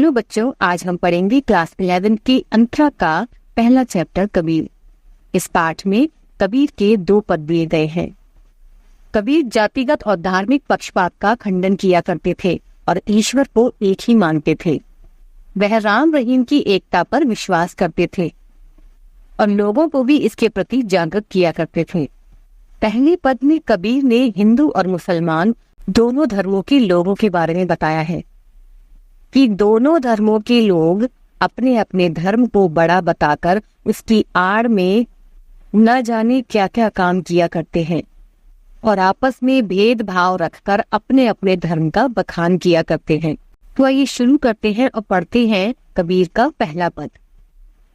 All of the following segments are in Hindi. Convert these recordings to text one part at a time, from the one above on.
हेलो बच्चों, आज हम पढ़ेंगे क्लास 11 के अंतरा का पहला चैप्टर कबीर। इस पाठ में कबीर के 2 पद दिए गए हैं। कबीर जातिगत और धार्मिक पक्षपात का खंडन किया करते थे और ईश्वर को एक ही मानते थे। वह राम रहीम की एकता पर विश्वास करते थे और लोगों को भी इसके प्रति जागरूक किया करते थे। पहले पद में कबीर ने हिंदू और मुसलमान दोनों धर्मों के लोगों के बारे में बताया है कि दोनों धर्मों के लोग अपने अपने धर्म को बड़ा बताकर उसकी आड़ में न जाने क्या क्या काम किया करते हैं और आपस में भेदभाव रखकर अपने अपने धर्म का बखान किया करते हैं। तो आइए शुरू करते हैं और पढ़ते हैं कबीर का पहला पद।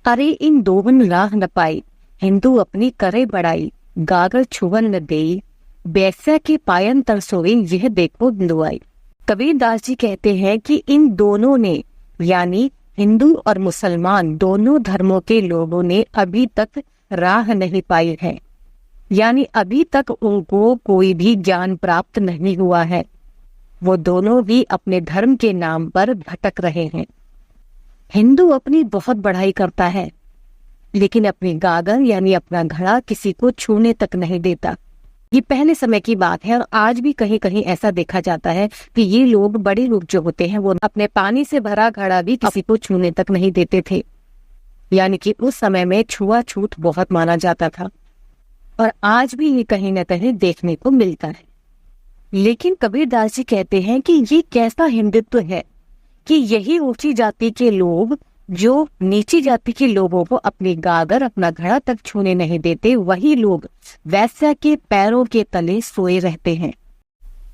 अरे इन दोवन राह न पाई, हिंदू अपनी करे बड़ाई, गागर छुवन न देई, बैस्या के पायन तरसोई, यह देखो हिंदुआई। कबीर दास जी कहते हैं कि इन दोनों ने यानी हिंदू और मुसलमान दोनों धर्मों के लोगों ने अभी तक राह नहीं पाई है, यानी अभी तक उनको कोई भी ज्ञान प्राप्त नहीं हुआ है। वो दोनों भी अपने धर्म के नाम पर भटक रहे हैं। हिंदू अपनी बहुत बढ़ाई करता है लेकिन अपनी गागर यानी अपना घड़ा किसी को छूने तक नहीं देता। ये पहले समय की बात है और आज भी कहीं कहीं ऐसा देखा जाता है कि ये लोग, बड़े लोग जो होते हैं, वो अपने पानी से भरा घड़ा भी किसी को छूने तक नहीं देते थे। यानी कि उस समय में छुआछूत बहुत माना जाता था और आज भी ये कहीं न कहीं देखने को मिलता है। लेकिन कबीर दास जी कहते हैं कि ये कैसा हिंदुत्व है कि यही ऊंची जाति के लोग जो नीची जाति के लोगों को अपनी गागर, अपना घड़ा तक छूने नहीं देते, वही लोग वैश्या के पैरों के तले सोए रहते हैं।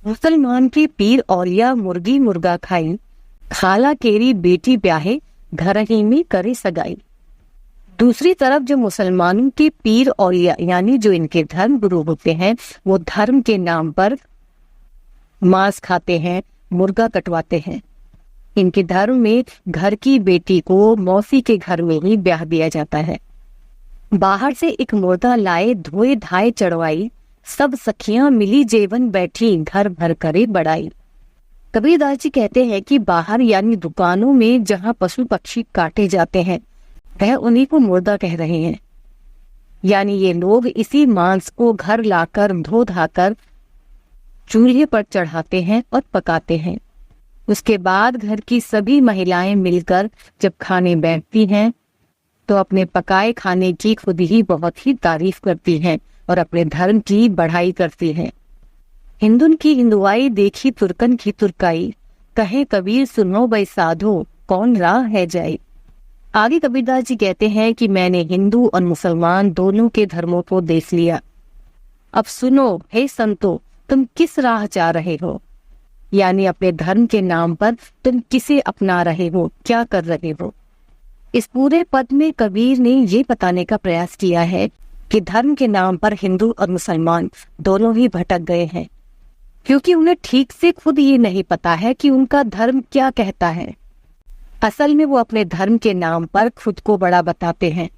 मुसलमान के पीर औलिया मुर्गी मुर्गा खाई, खाला केरी बेटी ब्याहे, घर ही में करे सगाई। दूसरी तरफ जो मुसलमानों के पीर औलिया यानी जो इनके धर्म गुरु होते हैं, वो धर्म के नाम पर मांस खाते हैं, मुर्गा कटवाते हैं। इनके धर्म में घर की बेटी को मौसी के घर में ही ब्याह दिया जाता है। बाहर से एक मुर्दा लाए, धोए धाए चढ़वाई, सब सखियां मिली जेवन बैठी, घर भर करे बड़ाई। कबीरदास जी कहते हैं कि बाहर यानी दुकानों में जहां पशु पक्षी काटे जाते हैं, वह उन्हीं को मुर्दा कह रहे हैं। यानी ये लोग इसी मांस को घर लाकर धो धाकर चूल्हे पर चढ़ाते हैं और पकाते हैं। उसके बाद घर की सभी महिलाएं मिलकर जब खाने बैठती हैं तो अपने पकाए खाने की खुद ही बहुत ही तारीफ करती हैं और अपने धर्म की बढ़ाई करती हैं। हिंदुन की हिंदुआई देखी तुर्कन की तुर्काई, कहे कबीर सुनो बै साधो, कौन राह है जाई। आगे कबीरदास जी कहते हैं कि मैंने हिंदू और मुसलमान दोनों के धर्मों को देख लिया। अब सुनो हे संतो, तुम किस राह जा रहे हो, यानी अपने धर्म के नाम पर तुम किसे अपना रहे हो, क्या कर रहे हो। इस पूरे पद में कबीर ने ये बताने का प्रयास किया है कि धर्म के नाम पर हिंदू और मुसलमान दोनों ही भटक गए हैं, क्योंकि उन्हें ठीक से खुद ये नहीं पता है कि उनका धर्म क्या कहता है। असल में वो अपने धर्म के नाम पर खुद को बड़ा बताते हैं।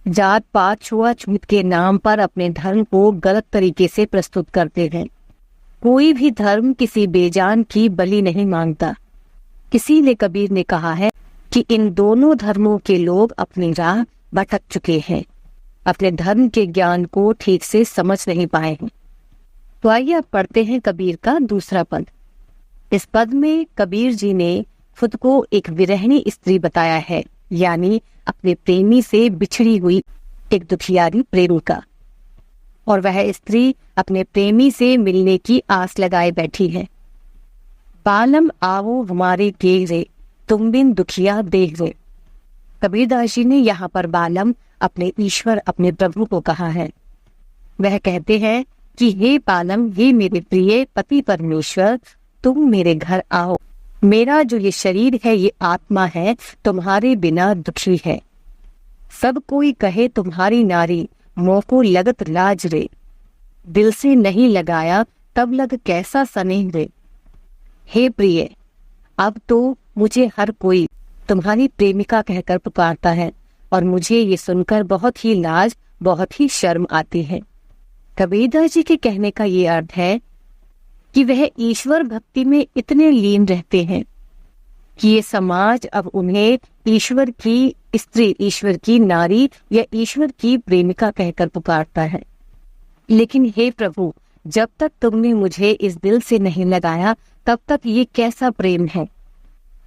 जात पात छुआछूत के नाम पर अपने धर्म को गलत तरीके से प्रस्तुत करते हैं। कोई भी धर्म किसी बेजान की बलि नहीं मांगता। इसीलिए कबीर ने कहा है कि इन दोनों धर्मों के लोग अपनी राह भटक चुके हैं, अपने धर्म के ज्ञान को ठीक से समझ नहीं पाए हैं। तो आइए अब पढ़ते हैं कबीर का दूसरा पद। इस पद में कबीर जी ने खुद को एक विरहिणी स्त्री बताया है, यानी अपने प्रेमी से बिछड़ी हुई एक दुखियारी प्रेमिका, और वह स्त्री अपने प्रेमी से मिलने की आस लगाए बैठी है। बालम आवो हमारे देह रे, तुम बिन दुखिया देह रे। कबीरदास जी ने यहाँ पर बालम अपने ईश्वर, अपने प्रभु को कहा है। वह कहते हैं कि हे बालम, हे मेरे प्रिय पति परमेश्वर, तुम मेरे घर आओ। मेरा जो ये शरीर है, ये आत्मा है, तुम्हारे बिना दुखी है। सब कोई कहे तुम्हारी नारी, मोह को लगत लाज रे, दिल से नहीं लगाया तब लग कैसा स्नेह रे। हे प्रिय, अब तो मुझे हर कोई तुम्हारी प्रेमिका कहकर पुकारता है और मुझे ये सुनकर बहुत ही लाज, बहुत ही शर्म आती है। कबीरदास जी के कहने का ये अर्थ है कि वह ईश्वर भक्ति में इतने लीन रहते हैं कि ये समाज अब उन्हें ईश्वर की स्त्री, ईश्वर की नारी या ईश्वर की प्रेमिका कहकर पुकारता है। लेकिन हे प्रभु, जब तक तुमने मुझे इस दिल से नहीं लगाया तब तक ये कैसा प्रेम है।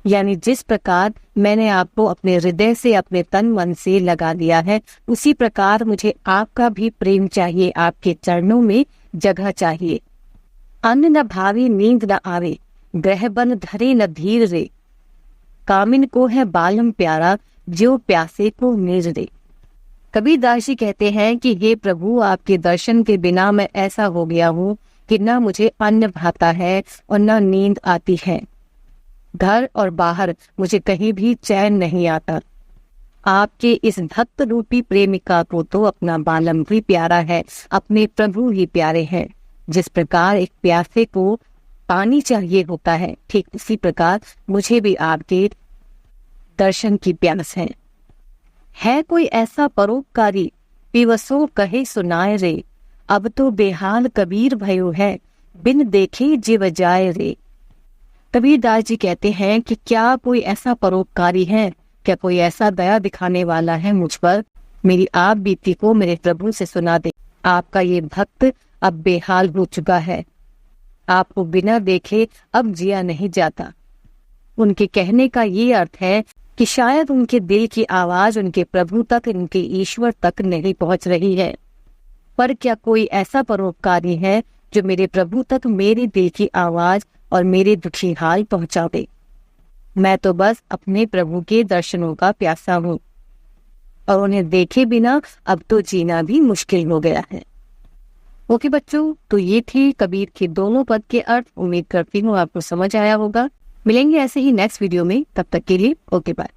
यानी जिस प्रकार मैंने आपको अपने हृदय से, अपने तन मन से लगा लिया है, उसी प्रकार मुझे आपका भी प्रेम चाहिए, आपके चरणों में जगह चाहिए। अन्न न भावे नींद न आवे, ग्रह बन धरे न धीर रे, कामिन को है बालम प्यारा, जो प्यासे को नीर दे। कबीरदास जी कहते हैं कि हे प्रभु, आपके दर्शन के बिना मैं ऐसा हो गया हूँ कि न मुझे अन्न भाता है और न नींद आती है। घर और बाहर मुझे कहीं भी चैन नहीं आता। आपके इस भक्त रूपी प्रेमिका को तो अपना बालम भी प्यारा है, अपने प्रभु ही प्यारे हैं। जिस प्रकार एक प्यासे को पानी चाहिए होता है, ठीक उसी प्रकार मुझे भी आपके दर्शन की प्यास है कोई ऐसा परोपकारी, पिवसो कहे सुनाए रे, अब तो बेहाल कबीर भयो है, बिन देखे जीव जाए रे। कबीरदास जी कहते हैं कि क्या कोई ऐसा परोपकारी है, क्या कोई ऐसा दया दिखाने वाला है मुझ पर, मेरी आप बीती को मेरे प्रभु से सुना दे। आपका ये भक्त अब बेहाल हो चुका है, आपको बिना देखे अब जिया नहीं जाता। उनके कहने का ये अर्थ है कि शायद उनके दिल की आवाज उनके प्रभु तक, उनके ईश्वर तक नहीं पहुंच रही है, पर क्या कोई ऐसा परोपकारी है जो मेरे प्रभु तक मेरे दिल की आवाज और मेरे दुखी हाल पहुंचा दे। मैं तो बस अपने प्रभु के दर्शनों का प्यासा हूँ और उन्हें देखे बिना अब तो जीना भी मुश्किल हो गया है। ओके बच्चों, तो ये थे कबीर के दोनों पद के अर्थ। उम्मीद करती हूँ आपको समझ आया होगा। मिलेंगे ऐसे ही नेक्स्ट वीडियो में, तब तक के लिए ओके बाय।